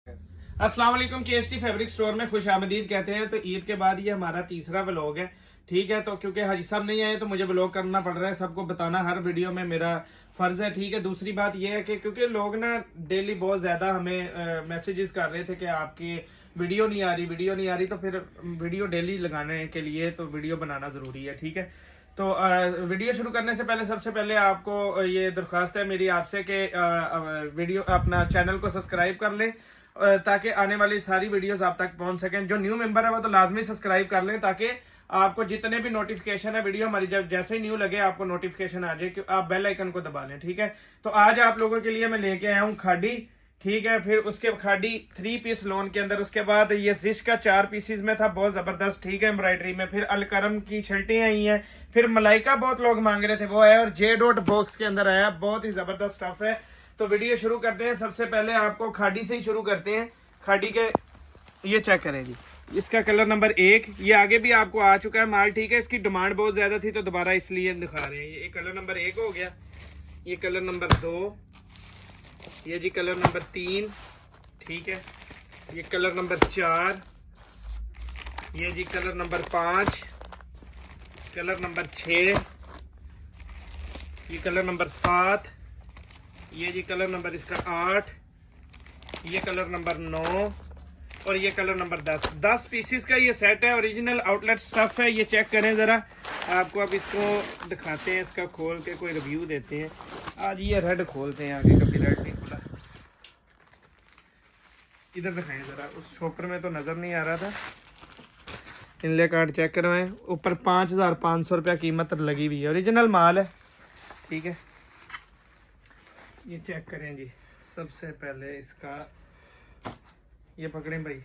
अस्सलाम वालेकुम। KST fabric store में खुश आमदीद कहते हैं। तो ईद के बाद ये हमारा तीसरा व्लॉग है, ठीक है। तो क्योंकि हाजी साहब नहीं आए तो मुझे व्लॉग करना पड़ रहा है, सबको बताना हर वीडियो में मेरा फर्ज है, ठीक है। दूसरी बात ये है कि क्योंकि लोग ना डेली बहुत ज्यादा हमें मैसेजेस कर रहे थे कि आपकी वीडियो नहीं आ रही, तो फिर वीडियो डेली लगाने के लिए तो वीडियो बनाना जरूरी है, ठीक है। तो वीडियो शुरू करने से पहले सबसे पहले आपको ये दरख्वास्त है मेरी आपसे कि वीडियो अपना चैनल को सब्सक्राइब कर लें ताकि आने वाली सारी वीडियोस आप तक पहुंच सकें। जो न्यू मेंबर है वो तो लाजमी सब्सक्राइब कर लें ताकि आपको जितने भी नोटिफिकेशन है वीडियो हमारी जब जैसे ही न्यू लगे आपको नोटिफिकेशन आ जाए कि आप बेल आइकन को दबा लें, ठीक है। तो आज आप लोगों के लिए मैं लेके आया हूँ खाड़ी, ठीक है। फिर उसके खाड़ी 3 पीस लोन के अंदर, उसके बाद ये जिश का 4 पीसीज में था, बहुत जबरदस्त, ठीक है, एम्ब्रॉयडरी में। फिर अलकरम की शर्टें आई हैं, फिर मलाइका बहुत लोग मांग रहे थे वो है, और जे डॉट बॉक्स के अंदर आया, बहुत ही जबरदस्त स्टफ है। तो वीडियो शुरू करते हैं। सबसे पहले आपको खाड़ी से ही शुरू करते हैं। खाड़ी के ये चेक करें जी, इसका कलर नंबर 1, ये आगे भी आपको आ चुका है माल, ठीक है। इसकी डिमांड बहुत ज्यादा थी तो दोबारा इसलिए दिखा रहे हैं। ये कलर नंबर 1 हो गया, ये कलर नंबर 2, ये जी कलर नंबर 3, ठीक है। ये कलर नंबर 4, ये जी कलर नंबर 5, कलर नंबर 6, ये कलर नंबर 7, ये जी कलर नंबर इसका 8, ये कलर नंबर 9 और ये कलर नंबर 10। 10 पीसीस का ये सेट है, ओरिजिनल आउटलेट स्टफ है। ये चेक करें जरा, आपको अब इसको दिखाते हैं, इसका खोल के कोई रिव्यू देते हैं। आज ये रेड खोलते हैं, आगे कभी रेड नहीं खुला। इधर दिखाएं जरा, उस शॉपर में तो नजर नहीं आ रहा था। इनले कार्ड चेक करवाएं, ऊपर 5500 रुपया कीमत लगी हुई है, ओरिजिनल माल है, ठीक है। ये चेक करें जी, सबसे पहले इसका ये पकड़ें भाई,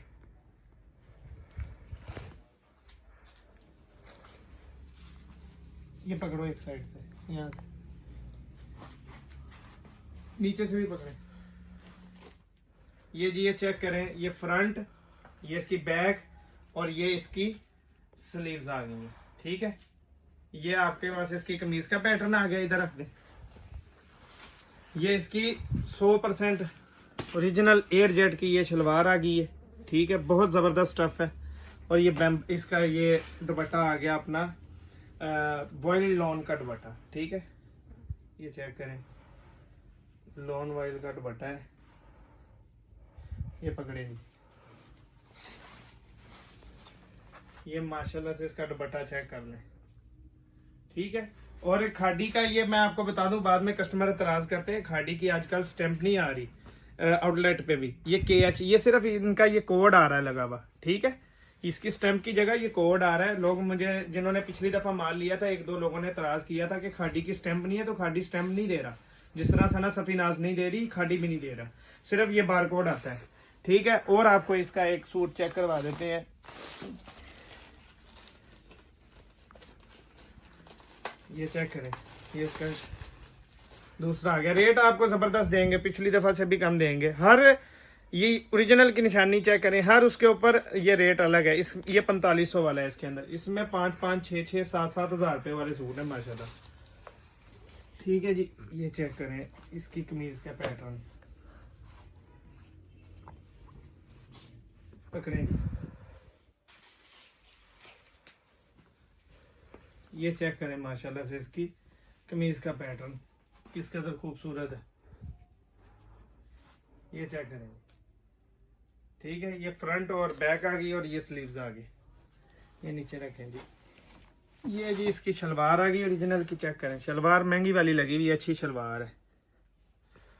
ये पकड़ो एक साइड से, यहाँ से नीचे से भी पकड़ें। ये जी ये चेक करें, ये फ्रंट, ये इसकी बैक और ये इसकी स्लीव्स आ गई हैं, ठीक है। ये आपके पास इसकी कमीज का पैटर्न आ गया, इधर रख दें। ये इसकी 100% ओरिजिनल एयर जेट की ये शलवार आ गई है, ठीक है, बहुत ज़बरदस्त स्टफ है। और ये इसका ये दुपट्टा आ गया अपना वॉइल लॉन का दुपट्टा, ठीक है। ये चेक करें, लॉन वॉइल का दुपट्टा है, ये पकड़े नहीं, ये माशाल्लाह से इसका दुपट्टा चेक कर लें, ठीक है। और खाड़ी का ये मैं आपको बता दूं, बाद में कस्टमर एतराज करते हैं, खाड़ी की आजकल स्टैंप नहीं आ रही आउटलेट पे भी। ये KH, ये सिर्फ इनका ये कोड आ रहा है लगा हुआ, ठीक है। इसकी स्टैंप की जगह ये कोड आ रहा है। लोग मुझे जिन्होंने पिछली दफा माल लिया था, 1-2 लोगों ने एतराज किया था कि खाड़ी की स्टैंप नहीं है, तो खाड़ी स्टैंप नहीं दे रहा। जिस तरह सना सफीनाज नहीं दे रही, खाड़ी भी नहीं दे रहा, सिर्फ ये बार कोड आता है, ठीक है। और आपको इसका एक सूट चेक करवा देते हैं। ये चेक करें, ये इसका दूसरा आ गया। रेट आपको जबरदस्त देंगे, पिछली दफा से भी कम देंगे। हर ये ओरिजिनल की निशानी चेक करें, हर उसके ऊपर ये रेट अलग है। इस ये 4500 वाला है, इसके अंदर इसमें 5-5, 6-6, 7-7 हज़ार रुपए वाले सूट है माशाल्लाह, ठीक है जी। ये चेक करें, इसकी कमीज का पैटर्न पकड़े, ये चेक करें माशाल्लाह से इसकी कमीज का पैटर्न किस कदर खूबसूरत है, ये चेक करें, ठीक है। ये फ्रंट और बैक आ गई और ये स्लीव्स आ गई। ये नीचे रखें जी, ये जी इसकी शलवार आ गई ओरिजिनल की, चेक करें, शलवार महंगी वाली लगी हुई, अच्छी शलवार है,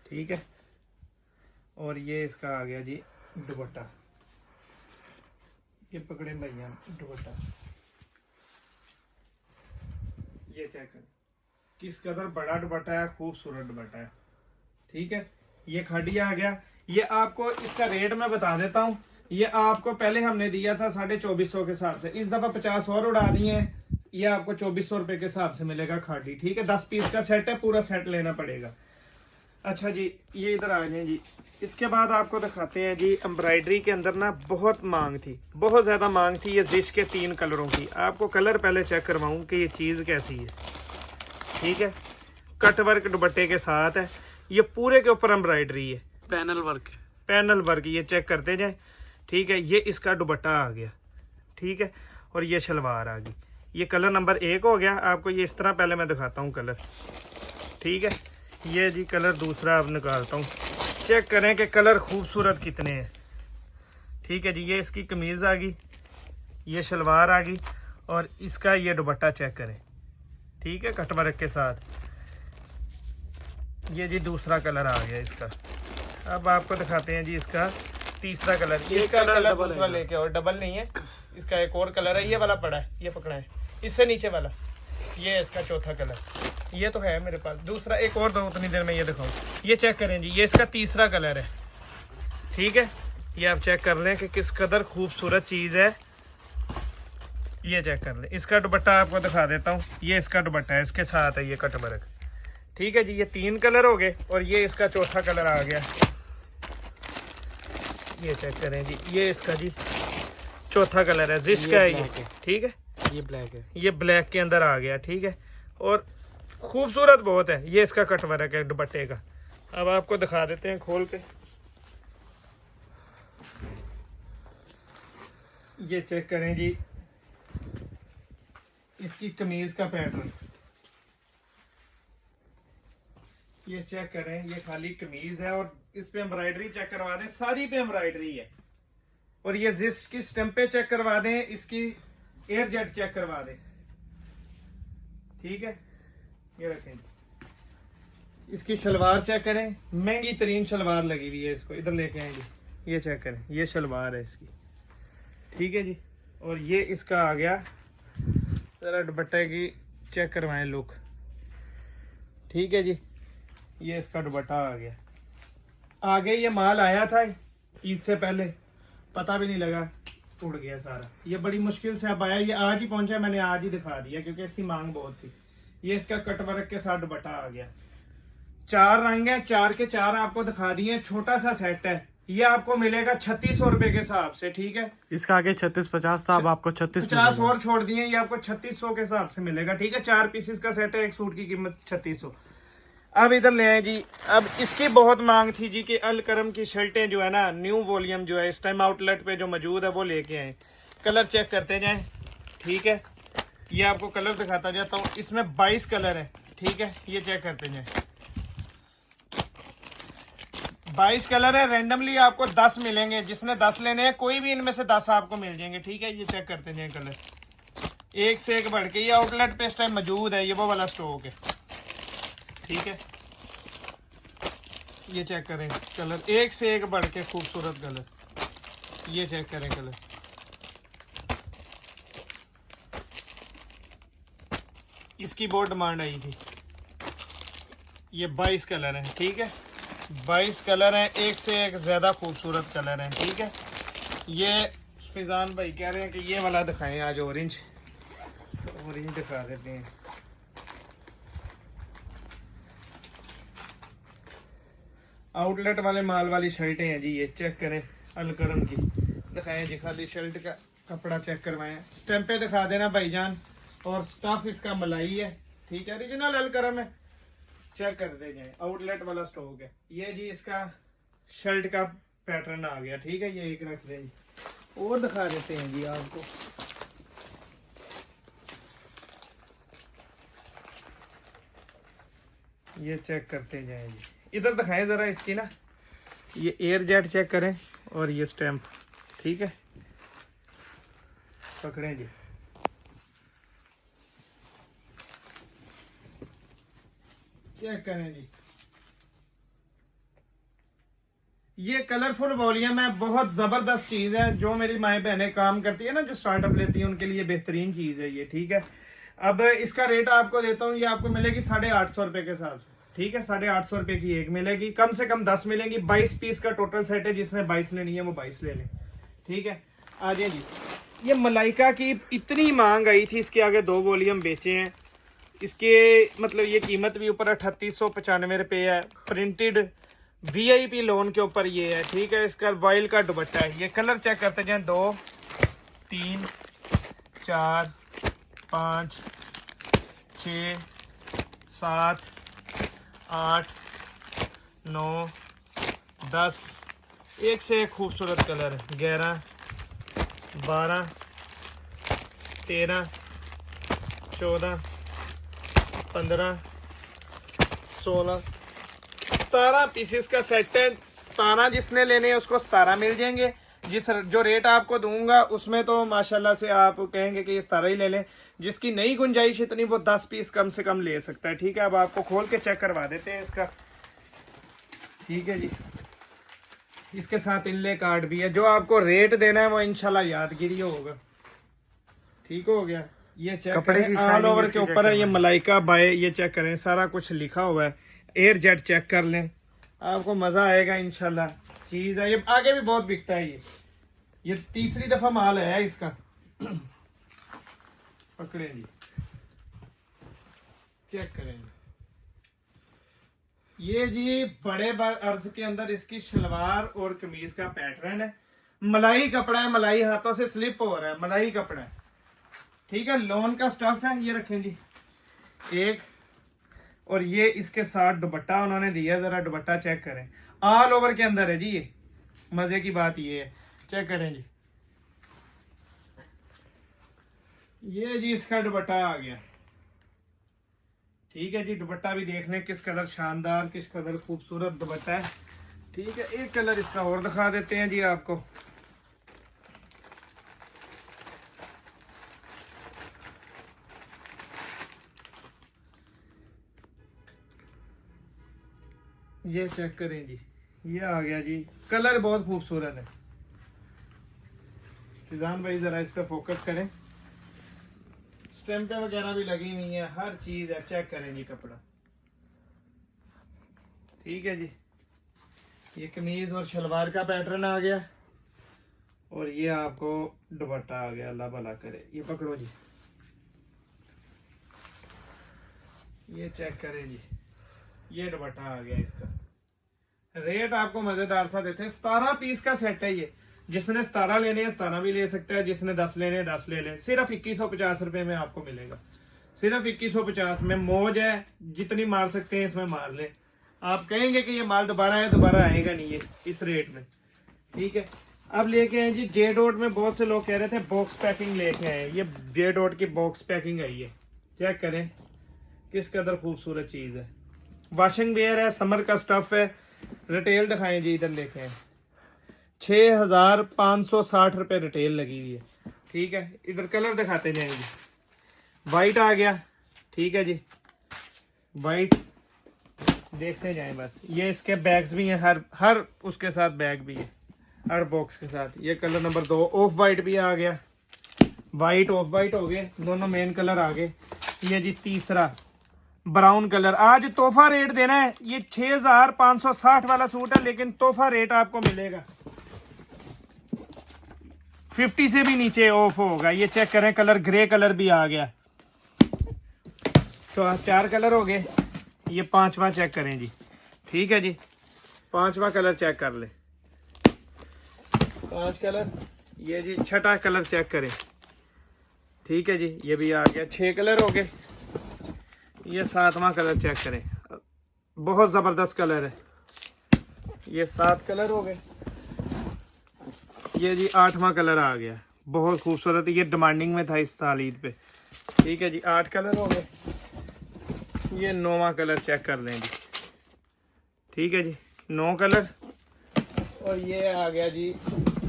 ठीक है। और ये इसका आ गया जी दुपट्टा, ये पकड़े भैया दुपट्टा, ये चेक करें किस कदर बड़ा दुपट्टा है, खूबसूरत दुपट्टा है, ठीक है। ये खाड़ी आ गया। ये आपको इसका रेट मैं बता देता हूँ। ये आपको पहले हमने दिया था 2450 के हिसाब से, इस दफा 50 और उड़ा दी है। ये आपको 2400 रुपए के हिसाब से मिलेगा खाड़ी, ठीक है। 10 पीस का सेट है, पूरा सेट लेना पड़ेगा। अच्छा जी, ये इधर आ जाए जी। इसके बाद आपको दिखाते हैं जी, एम्ब्रॉयडरी के अंदर ना बहुत मांग थी, बहुत ज्यादा मांग थी ये जिश के 3 कलरों की। आपको कलर पहले चेक करवाऊं कि ये चीज कैसी है, ठीक है। कट वर्क दुपट्टे के साथ है, ये पूरे के ऊपर एम्ब्रॉयडरी है, पैनल वर्क पैनल वर्क, ये चेक करते जाए। ठीक है, ये इसका दुपट्टा आ गया। ठीक है, और ये शलवार आ गई। ये कलर नंबर 1 हो गया। आपको ये इस तरह पहले मैं दिखाता हूँ कलर। ठीक है, ये जी कलर दूसरा अब निकालता हूँ। चेक करें कि कलर खूबसूरत कितने हैं। ठीक है जी, ये इसकी कमीज़ आ गई, ये शलवार आ गई, और इसका ये दुपट्टा चेक करें। ठीक है, कटवर्क के साथ। ये जी दूसरा कलर आ गया इसका। अब आपको दिखाते हैं जी इसका तीसरा कलर। ये कलर दूसरा लेके, और डबल नहीं है, इसका एक और कलर है। ये वाला पड़ा है, ये पकड़ा है, इससे नीचे वाला। ये इसका चौथा कलर। ये तो है मेरे पास दूसरा, एक और दो उतनी देर में ये दिखाऊं। ये चेक करें जी, ये इसका तीसरा कलर है। ठीक है, ये आप चेक कर लें कि किस कदर खूबसूरत चीज़ है। ये चेक कर लें। इसका दुपट्टा आपको दिखा देता हूँ। ये इसका दुपट्टा है, इसके साथ है ये कटवर्क। ठीक है जी, ये 3 कलर हो गए, और ये इसका चौथा कलर आ गया। ये चेक करें जी, ये इसका जी चौथा कलर है, जिस का है ये। ठीक है, ये ब्लैक है, ये ब्लैक के अंदर आ गया। ठीक है, और खूबसूरत बहुत है। ये इसका कटवर्क है दुपट्टे का। अब आपको दिखा देते हैं खोल के। ये चेक करें जी, इसकी कमीज का पैटर्न। ये चेक करें, ये खाली कमीज है, और इस पे एम्ब्रॉयडरी चेक करवा दें, सारी पे एम्ब्रॉयडरी है। और ये जिस की स्टैंपे चेक करवा दें, इसकी एयर जेट चेक करवा दें। ठीक है, ये रखें। इसकी शलवार चेक करें, महंगी तरीन शलवार लगी हुई है इसको। इधर लेके आएंगे, ये चेक करें, ये शलवार है इसकी। ठीक है जी, और ये इसका आ गया। जरा दुपट्टे की चेक करवाएं लुक। ठीक है जी, ये इसका दुपट्टा आ गया। आगे ये माल आया था ईद से पहले, पता भी नहीं लगा, उड़ गया सारा। ये बड़ी मुश्किल से अब आया, ये आज ही पहुंचा। मैंने आज ही दिखा दिया क्योंकि इसकी मांग बहुत थी। ये इसका कटवर्क के साथ दुपट्टा आ गया। 4 रंग है, 4 के 4 आपको दिखा दिए। छोटा सा सेट है, ये आपको मिलेगा 3600 रुपए के हिसाब से। ठीक है, इसका आगे 3650 था, अब आपको 50 और छोड़ दिए। ये आपको 3600 के हिसाब से मिलेगा। ठीक है, 4 पीसेस का सेट है, एक सूट की कीमत 3600। अब इधर ले आए जी। अब इसकी बहुत मांग थी जी कि अल करम की शर्टें जो है ना, न्यू वॉल्यूम जो है इस टाइम आउटलेट पे जो मौजूद है, वो लेके आए। कलर चेक करते जाएं। ठीक है, ये आपको कलर दिखाता जाता हूँ। इसमें 22 कलर है। ठीक है, ये चेक करते जाएं। 22 कलर है। रैंडमली आपको 10 मिलेंगे। जिसने 10 लेने हैं, कोई भी इनमें से 10 आपको मिल जाएंगे। ठीक है, ये चेक करते जाएं कलर, एक से एक बढ़ के। ये आउटलेट पे इस टाइम मौजूद है, ये वो वाला स्टॉक है। ठीक है, ये चेक करें कलर, एक से एक बढ़ के खूबसूरत कलर। ये चेक करें कलर, इसकी बहुत डिमांड आई थी। ये 22 कलर हैं। ठीक है, 22 कलर हैं, एक से एक ज्यादा खूबसूरत कलर हैं। ठीक है, ये फिजान भाई कह रहे हैं कि ये वाला दिखाएं आज, ऑरेंज। ऑरेंज दिखा देते हैं। आउटलेट वाले माल वाली शर्टें हैं जी। ये चेक करें, अलकरम की दिखाएं जी। खाली शर्ट का कपड़ा चेक करवाएं, स्टैंपे दिखा देना भाईजान, और स्टफ इसका मलाई है। ठीक है, ओरिजिनल अलकरम है, चेक कर दे जाए। आउटलेट वाला स्टॉक है। ये जी इसका शर्ट का पैटर्न आ गया। ठीक है, ये एक रख दें जी। और दिखा देते हैं जी आपको। ये चेक करते जाएं जी। इधर दिखाएं जरा इसकी ना, ये एयर जेट चेक करें, और ये स्टैंप। ठीक है, पकड़ें जी। चेक करें जी, ये कलरफुल वॉल्यूम है, बहुत जबरदस्त चीज है। जो मेरी माए बहनें काम करती है ना, जो स्टार्टअप लेती है, उनके लिए बेहतरीन चीज है ये। ठीक है, अब इसका रेट आपको देता हूँ। ये आपको मिलेगी 850 रुपए के हिसाब से। ठीक है, 850 रुपए की एक मिलेगी, कम से कम 10 मिलेंगी। 22 पीस का टोटल सेट है, जिसने 22 लेनी है वो 22 ले लें। ठीक है, आ जाए जी। ये मलाइका की इतनी मांग आई थी, इसके आगे 2 वॉल्यूम बेचे हैं। इसके मतलब ये कीमत भी ऊपर 3895 रुपये है। प्रिंटेड VIP लोन के ऊपर ये है। ठीक है, इसका वॉयल का दुपट्टा है। ये कलर चेक करते जाएं, 2 3 4 5 6 7 8 9 10 एक से एक खूबसूरत कलर है। 11, 12, 13, 14, 15, 16, 17 पीसेस का सेट है। 17 जिसने लेने हैं उसको 17 मिल जाएंगे। जिस जो रेट आपको दूंगा उसमें तो माशाल्लाह से आप कहेंगे कि ये 17 ही ले लें। जिसकी नई गुंजाइश इतनी वो 10 पीस कम से कम ले सकता है। ठीक है, अब आपको खोल के चेक करवा देते हैं इसका। ठीक है जी, इसके साथ इनले कार्ड भी है। जो आपको रेट देना है वो इंशाल्लाह यादगिरी होगा। ठीक हो गया, ये चेक कपड़े की करें, ऑल शाइनिंग ओवर इसकी के चेक ऊपर है ये करवाएं। मलाइका बाय, ये चेक करें, सारा कुछ लिखा हुआ है। एयर जेट चेक कर लें, आपको मजा आएगा इंशाल्लाह। चीज है ये, आगे भी बहुत बिकता है ये तीसरी दफा माल है इसका। पकड़े जी, चेक करें ये जी बड़े अर्ज के अंदर इसकी शलवार और कमीज का पैटर्न है। मलाई कपड़ा है, मलाई हाथों से स्लिप हो रहा है, मलाई कपड़ा है। ठीक है, लोन का स्टफ है। ये रखें जी एक, और ये इसके साथ दुपट्टा उन्होंने दिया, जरा दुपट्टा चेक करें, ऑल ओवर के अंदर है जी। ये मजे की बात ये है, चेक करें जी, ये जी इसका दुपट्टा आ गया। ठीक है जी, दुपट्टा भी देख लें किस कदर शानदार, किस कदर खूबसूरत दुपट्टा है। ठीक है, एक कलर इसका और दिखा देते हैं जी आपको। ये चेक करें जी, ये आ गया जी, कलर बहुत खूबसूरत है। फिजान भाई जरा इस पे फोकस करें, स्टैंपें वगैरह भी लगी हुई है, हर चीज है। चेक करें जी कपड़ा। ठीक है जी, ये कमीज और शलवार का पैटर्न आ गया, और ये आपको दुपट्टा आ गया। अल्लाह भला करे। ये पकड़ो जी, ये चेक करें जी, ये दुपट्टा आ गया इसका। रेट आपको मजेदार सा देते हैं। 17 पीस का सेट है ये। जिसने 17 लेने हैं 17 भी ले सकता है, जिसने 10 लेने हैं 10 ले लें। सिर्फ 2150 रुपए में आपको मिलेगा, सिर्फ 2150 में। मौज है, जितनी मार सकते हैं इसमें मार ले। आप कहेंगे कि ये माल दोबारा है, दोबारा आएगा नहीं ये इस रेट में। ठीक है, अब लेके आए जी जे डॉट में। बहुत से लोग कह रहे थे बॉक्स पैकिंग लेके आए, ये जे डॉट की बॉक्स पैकिंग आई है। चेक करें किस कदर खूबसूरत चीज है। वॉशिंग वेयर है, समर का स्टफ है। रिटेल दिखाएं जी, इधर लेके आए। 6560 रुपए रिटेल लगी हुई है। ठीक है, इधर कलर दिखाते जाएंगे। वाइट आ गया। ठीक है जी, वाइट देखते जाएं बस। ये इसके बैग्स भी हैं, हर उसके साथ बैग भी है, हर बॉक्स के साथ। ये कलर नंबर 2 ऑफ वाइट भी आ गया। वाइट ऑफ वाइट हो गए, दोनों मेन कलर आ गए। ये जी तीसरा ब्राउन कलर। आज तोहफा रेट देना है। ये 6560 वाला सूट है, लेकिन तोहफा रेट आपको मिलेगा 50 से भी नीचे ऑफ होगा। ये चेक करें, कलर ग्रे कलर भी आ गया। तो 4 कलर हो गए। ये 5वां चेक करें जी। ठीक है जी, 5वां कलर चेक कर ले। 5 कलर। ये जी 6ठा कलर चेक करें। ठीक है जी, ये भी आ गया। 6 कलर हो गए। ये 7वां कलर चेक करें, बहुत जबरदस्त कलर है। ये 7 कलर हो गए। ये जी 8वां कलर आ गया, बहुत खूबसूरत। ये डिमांडिंग में था इस साल ईद पे। ठीक है जी, 8 कलर हो गए। ये 9वां कलर चेक कर लें जी। ठीक है जी, 9 कलर। और ये आ गया जी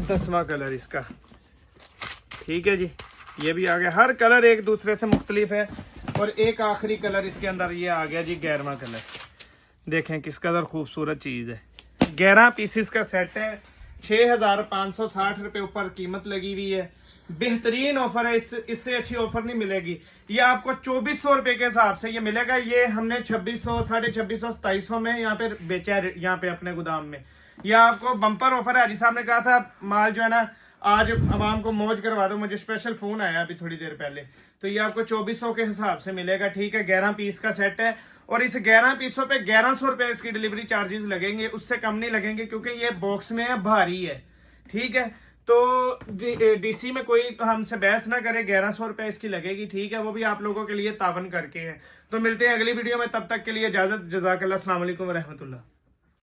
10वां कलर इसका। ठीक है जी, ये भी आ गया। हर कलर एक दूसरे से मुख्तलिफ है। और एक आखिरी कलर इसके अंदर ये आ गया जी 11वां कलर। देखें किस कदर खूबसूरत चीज़ है। 11 पीसेस का सेट है। 6560 रुपये ऊपर कीमत लगी हुई है। बेहतरीन ऑफर है, इससे अच्छी ऑफर नहीं मिलेगी। ये आपको 2400 रुपये के हिसाब से ये मिलेगा। ये हमने 2600, 2650, 2700 में यहाँ पे बेचा है, यहाँ पे अपने गोदाम में। यह आपको बम्पर ऑफर है। हाजी साहब ने कहा था माल जो है ना आज आवाम को मौज करवा दो। मुझे स्पेशल फोन आया अभी थोड़ी देर पहले। तो ये आपको 2400 के हिसाब से मिलेगा। ठीक है, 11 पीस का सेट है। और इस 11 पीसों पे 1100 रुपए इसकी डिलीवरी चार्जेस लगेंगे, उससे कम नहीं लगेंगे, क्योंकि ये बॉक्स में है, भारी है। ठीक है, तो डीसी में कोई हमसे बहस ना करे, 1100 रुपए इसकी लगेगी। ठीक है, वो भी आप लोगों के लिए तावन करके है। तो मिलते हैं अगली वीडियो में, तब तक के लिए इजाजत। जज़ाकल्लाह, अस्सलाम वालेकुम रहमतुल्लाह।